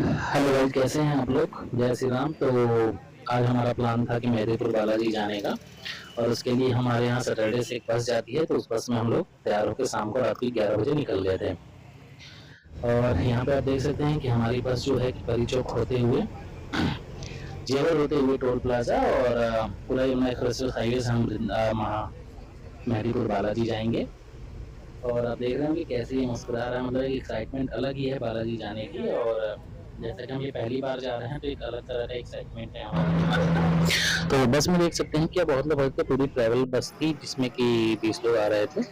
Hello guys, कैसे हैं आप लोग। जय श्री राम। तो आज हमारा प्लान था कि मेहदीपुर बालाजी जाने का, और उसके लिए हमारे यहाँ सैटरडे से एक बस जाती है, तो उस बस में हम लोग तैयार होकर शाम को रात को 11 बजे निकल गए थे। और यहाँ पे आप देख सकते हैं कि हमारी बस जो है कि परी चौक होते हुए जेवर होते हुए टोल प्लाजा और पूरा यमुना एक्सप्रेस हाईवे से हम मेहदीपुर बालाजी जाएंगे। और आप देख रहे होंगे कैसे ये मुस्कुरा रहा है, मतलब एक एक्साइटमेंट अलग ही है बालाजी जाने की। और जैसा कि हम ये पहली बार जा रहे हैं तो एक अलग तरह का एक्साइटमेंट है हमारा। तो बस में देख सकते हैं कि बहुत लोग पूरी ट्रैवल बस थी जिसमें कि 20 लोग आ रहे थे।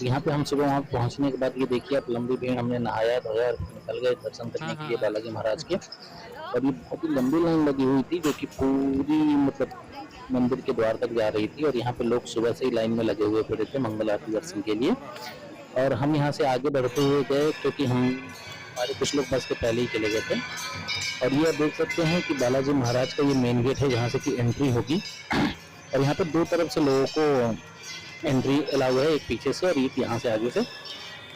यहाँ पे हम सुबह वहाँ पहुँचने के बाद ये देखिए आप, लंबी भीड़, हमने नहाया धोया और निकल गए दर्शन करने के लिए बालाजी महाराज के। और ये बहुत ही लंबी लाइन लगी हुई थी जो कि पूरी मतलब मंदिर के द्वार तक जा रही थी। और यहाँ पे लोग सुबह से ही लाइन में लगे हुए पड़े थे मंगल आरती दर्शन के लिए। और हम यहाँ से आगे बढ़ते हुए गए क्योंकि हमारे कुछ लोग बस के पहले ही चले गए थे। और ये आप देख सकते हैं कि बालाजी महाराज का ये मेन गेट है जहाँ से कि एंट्री होगी। और यहाँ पर दो तरफ से लोगों को एंट्री अलाउ है, एक पीछे से और एक यहाँ से आगे से,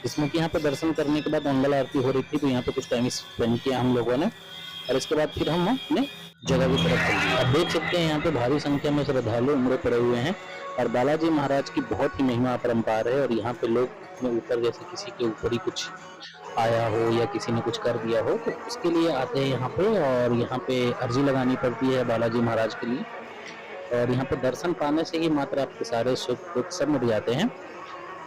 जिसमें कि यहाँ पे दर्शन करने के बाद मंगल आरती हो रही थी, तो यहाँ पे कुछ टाइम स्पेंड किया हम लोगों ने। और इसके बाद फिर हम अपने जगह की तरफ चल दिए। आप देख सकते हैं यहाँ पे भारी संख्या में श्रद्धालु उमड़े पड़े हुए हैं। और बालाजी महाराज की बहुत ही महिमा अपरंपार है। और यहाँ पे लोग अपने ऊपर, जैसे किसी के ऊपर ही कुछ आया हो या किसी ने कुछ कर दिया हो, तो उसके लिए आते हैं यहाँ पे। और यहाँ पे अर्जी लगानी पड़ती है बालाजी महाराज के लिए। और यहाँ पे दर्शन पाने से ही मात्र आपके सारे सुख दुख सब मिट जाते हैं।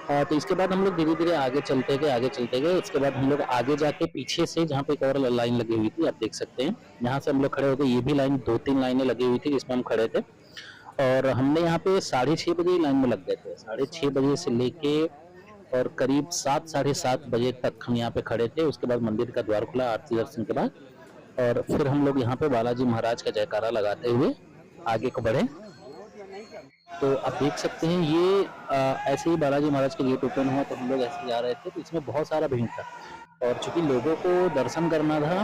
तो इसके बाद हम लोग धीरे धीरे आगे चलते गए। इसके बाद हम लोग आगे जाके पीछे से, जहाँ पे एक और लाइन लगी हुई थी आप देख सकते हैं, यहाँ से हम लोग खड़े हो गए। ये भी लाइन 2-3 लाइनें लगी हुई थी जिसमें हम खड़े थे। और हमने यहाँ पे 6:30 बजे लाइन में लग गए थे। 6:30 बजे से लेके और करीब 7, 7:30 बजे तक हम यहाँ पे खड़े थे। उसके बाद मंदिर का द्वार खुला आरती दर्शन के बाद। और फिर हम लोग यहाँ पे बालाजी महाराज का जयकारा लगाते हुए आगे को बढ़े। तो आप देख सकते हैं ये ऐसे ही बालाजी महाराज का गेट ओपन हुआ तो हम लोग ऐसे जा रहे थे, तो इसमें बहुत सारा भीड़ था। और चूंकि लोगों को दर्शन करना था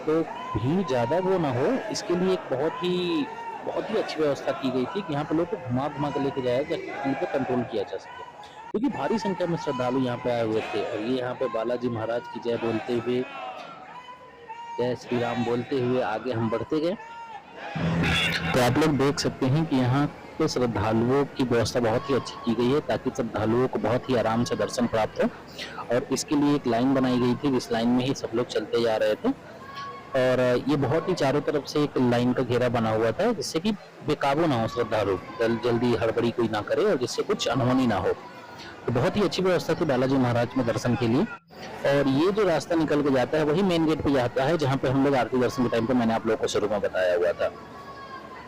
तो भीड़ ज्यादा वो ना हो, इसके लिए एक बहुत ही अच्छी व्यवस्था की गई थी कि यहाँ पे लोग को घुमा घुमा कर लेके जाया जाए, उन पर कंट्रोल किया जा सके, क्योंकि भारी संख्या में श्रद्धालु यहाँ पे आए हुए थे। और ये यहाँ पे बालाजी महाराज की जय बोलते हुए, जय श्री राम बोलते हुए आगे हम बढ़ते गए। तो आप लोग देख सकते हैं कि यहाँ पे श्रद्धालुओं की व्यवस्था बहुत ही अच्छी की गई है ताकि श्रद्धालुओं को बहुत ही आराम से दर्शन प्राप्त हो। और इसके लिए एक लाइन बनाई गई थी, इस लाइन में ही सब लोग चलते जा रहे थे। और ये बहुत ही चारों तरफ से एक लाइन का घेरा बना हुआ था जिससे कि बेकाबू ना हो श्रद्धालु, जल्दी हड़बड़ी कोई ना करे और जिससे कुछ अनहोनी ना हो। तो बहुत ही अच्छी व्यवस्था थी बालाजी महाराज में दर्शन के लिए। और ये जो रास्ता निकल के जाता है वही मेन गेट पे जाता है जहाँ पे हम लोग आरती दर्शन के टाइम पे मैंने आप लोगों को शुरू में बताया हुआ था।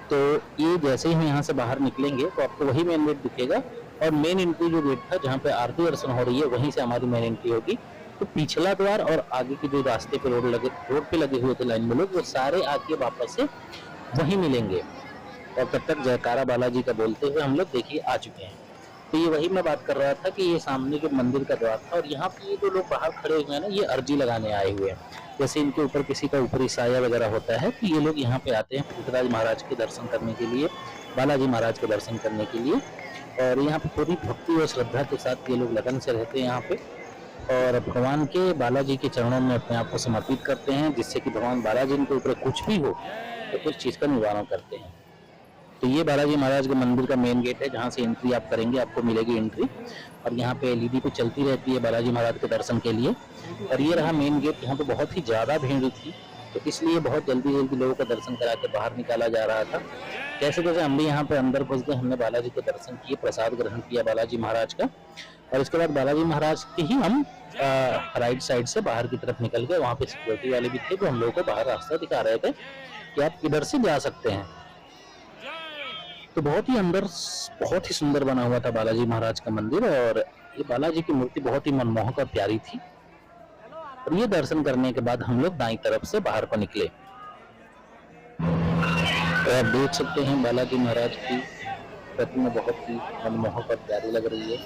तो ये जैसे ही हम यहाँ से बाहर निकलेंगे तो आपको वही मेन गेट दिखेगा। और मेन एंट्री जो गेट था जहाँ पे आरती दर्शन हो रही है वहीं से हमारी मेन एंट्री होगी। तो पिछला द्वार और आगे के जो रास्ते पे रोड पे लगे हुए थे लाइन में लोग, वो सारे आके वापस से वहीं मिलेंगे। और तब तक जयकारा बालाजी का बोलते हुए हम लोग देखिए आ चुके हैं। तो ये वही मैं बात कर रहा था कि ये सामने जो मंदिर का द्वार था और यहाँ पे ये जो लोग बाहर खड़े हुए हैं ना, ये अर्जी लगाने आए हुए हैं। जैसे इनके ऊपर किसी का ऊपरी साया वगैरह होता है तो ये लोग यहाँ पे आते हैं पृथ्वीराज महाराज के दर्शन करने के लिए, बालाजी महाराज के दर्शन करने के लिए। और यहाँ पे पूरी भक्ति और श्रद्धा के साथ ये लोग लगन से रहते हैं यहाँ पे, और भगवान के बालाजी के चरणों में अपने आप को समर्पित करते हैं, जिससे कि भगवान बालाजी के ऊपर कुछ भी हो तो उस चीज का निवारण करते हैं। तो ये बालाजी महाराज के मंदिर का मेन गेट है जहाँ से एंट्री आप करेंगे आपको मिलेगी एंट्री। और यहाँ पे एलईडी पे चलती रहती है बालाजी महाराज के दर्शन के लिए। और ये रहा मेन गेट। यहाँ पे बहुत ही ज्यादा भीड़ थी तो इसलिए बहुत जल्दी जल्दी लोगों का दर्शन करा के बाहर निकाला जा रहा था। कैसे कैसे हम भी यहाँ पे अंदर घुस गए, हमने बालाजी के दर्शन किए, प्रसाद ग्रहण किया बालाजी महाराज का। और इसके बाद बालाजी महाराज के ही हम राइट साइड से बाहर की तरफ निकल गए। वहाँ पे सिक्योरिटी वाले भी थे जो हम लोगों को बाहर रास्ता दिखा रहे थे कि आप इधर से जा सकते हैं। तो बहुत ही अंदर बहुत ही सुंदर बना हुआ था बालाजी महाराज का मंदिर। और ये बालाजी की मूर्ति बहुत ही मनमोहक और प्यारी थी। और ये दर्शन करने के बाद हम लोग दाईं तरफ से बाहर को निकले। तो आप देख सकते हैं बालाजी महाराज की प्रतिमा बहुत ही मनमोहक और प्यारी लग रही है।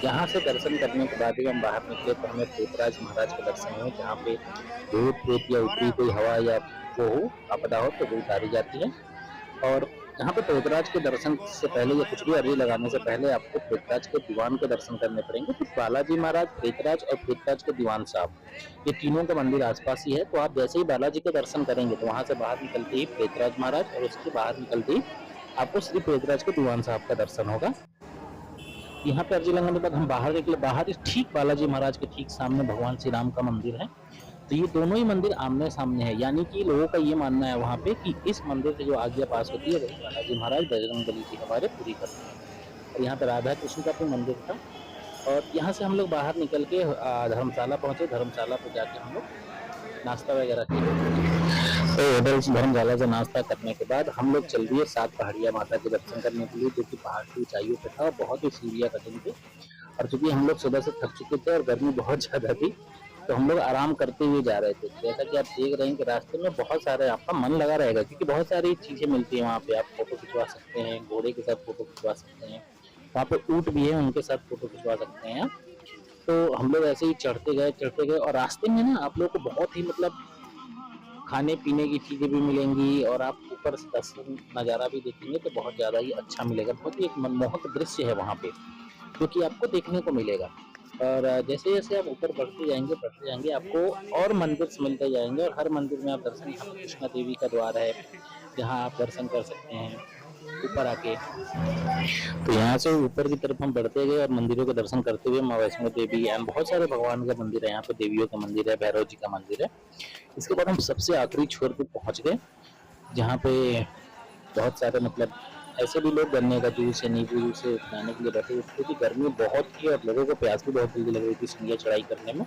यहाँ से दर्शन करने के बाद ही हम बाहर निकले तो हमें पृथ्वीराज महाराज का दर्शन हुआ, जहाँ पे भूत प्रेत या ऊपरी कोई हवा या वो हो आपदा हो तो वो उतारी जाती है। और यहाँ पे पृथ्वीराज के दर्शन से पहले या कुछ भी अर्जी लगाने से पहले आपको पृथ्वीराज के दीवान के दर्शन करने पड़ेंगे। तो बालाजी महाराज, पृथ्वीराज और पृथ्वीराज के दीवान साहब, ये तीनों का मंदिर आसपास ही है। तो आप जैसे ही बालाजी के दर्शन करेंगे तो वहां से बाहर निकलते ही पृथ्वीराज महाराज और उसके बाहर निकलते ही आपको श्री पृथ्वीराज के दीवान साहब का दर्शन होगा। यहाँ पे अर्जी लगाने के बाद हम बाहर निकले, बाहर ठीक बालाजी महाराज के ठीक सामने भगवान श्री राम का मंदिर है। तो ये दोनों ही मंदिर आमने सामने है, यानी कि लोगों का ये मानना है वहाँ पे कि इस मंदिर से जो आज्ञा पास होती है वही बालाजी महाराज बजरंगबली जी हमारे पूरी करते हैं। और यहाँ पे राधा कृष्ण का भी मंदिर था। और यहाँ से हम लोग बाहर निकल के धर्मशाला पहुंचे। धर्मशाला पे जाके हम लोग नाश्ता वगैरह किया। तो होटल धर्मशाला से नाश्ता करने के बाद हम लोग चल दिए 7 पहाड़िया माता के दर्शन करने के लिए, जो कि पहाड़ की ऊंचाइयों पे था और बहुत ही सीढ़ियाँ कठिन थी। और चूंकि हम लोग सुबह से थक चुके थे और गर्मी बहुत ज्यादा थी, तो हम लोग आराम करते हुए जा रहे थे। जैसा कि आप देख रहे हैं कि रास्ते में बहुत सारे, आपका मन लगा रहेगा क्योंकि बहुत सारी चीजें मिलती हैं वहाँ पे। आप फोटो खिंचवा सकते हैं, घोड़े के साथ फोटो खिंचवा सकते हैं, वहाँ पे ऊंट भी है उनके साथ फोटो खिंचवा सकते हैं। तो हम लोग ऐसे ही चढ़ते गए और रास्ते में ना आप लोग को बहुत ही मतलब खाने पीने की चीजें भी मिलेंगी और आप ऊपर से दर्शन नज़ारा भी देखेंगे तो बहुत ज़्यादा ही अच्छा मिलेगा। बहुत ही एक मनमोहक दृश्य है वहाँ पे जो कि आपको देखने को मिलेगा। और जैसे जैसे आप ऊपर बढ़ते जाएंगे आपको और मंदिर मिलते जाएंगे और हर मंदिर में आप दर्शन, यहाँ पे कृष्णा देवी का द्वार है जहाँ आप दर्शन कर सकते हैं ऊपर आके। तो यहाँ से ऊपर की तरफ हम बढ़ते गए और मंदिरों के दर्शन करते हुए माँ वैष्णो देवी एंड बहुत सारे भगवान का मंदिर है यहाँ पे, देवियों का मंदिर है, भैरव जी का मंदिर है। इसके बाद हम सबसे आखिरी छोर पे पहुंच गए जहाँ पे बहुत सारे मतलब ऐसे भी लोग गन्ने का जूस या नींबू जूस पिलाने के लिए बैठे हुए थे। गर्मी बहुत थी और लोगों को प्यास भी बहुत जल्दी लग रही थी सीढ़ियाँ चढ़ाई करने में।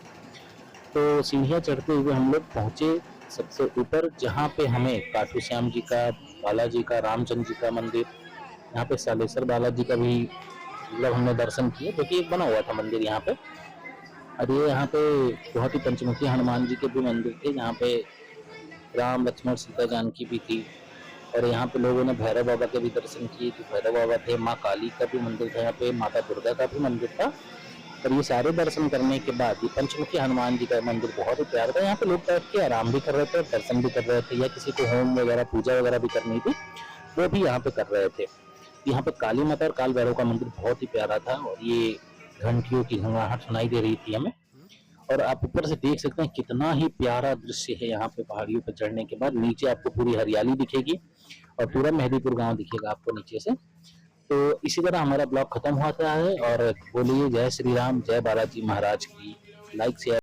तो सीढ़ियाँ चढ़ते हुए हम लोग पहुंचे सबसे ऊपर, जहाँ पे हमें खाटू श्याम जी का, बालाजी का, रामचंद्र जी का मंदिर, यहाँ पे सालेश्वर बालाजी का भी मतलब हमने दर्शन किए, जो कि एक बना हुआ था मंदिर यहाँ पे। और ये यहाँ पे बहुत ही पंचमुखी हनुमान जी के भी मंदिर थे, जहाँ पे राम लक्ष्मण सीता जानकी भी थी। और यहाँ पे लोगों ने भैरव बाबा के भी दर्शन किए, जो भैरव बाबा थे। माँ काली का भी मंदिर था यहाँ पे, माता दुर्गा का भी मंदिर था। और ये सारे दर्शन करने के बाद ये पंचमुखी हनुमान जी का मंदिर बहुत ही प्यारा था। यहाँ पे लोग बैठ के आराम भी कर रहे थे, दर्शन भी कर रहे थे, या किसी को होम वगैरह पूजा वगैरह भी करनी थी वो भी यहाँ पे कर रहे थे। यहाँ पे काली माता और काल भैरव का मंदिर बहुत ही प्यारा था और ये घंटियों की घंघराहट सुनाई दे रही थी हमें। और आप ऊपर से देख सकते हैं कितना ही प्यारा दृश्य है। यहाँ पे पहाड़ियों पर चढ़ने के बाद नीचे आपको पूरी हरियाली दिखेगी और पूरा मेहदीपुर गांव दिखेगा आपको नीचे से। तो इसी तरह हमारा ब्लॉग खत्म होता है और बोलिए जय श्री राम, जय बालाजी महाराज की। Like share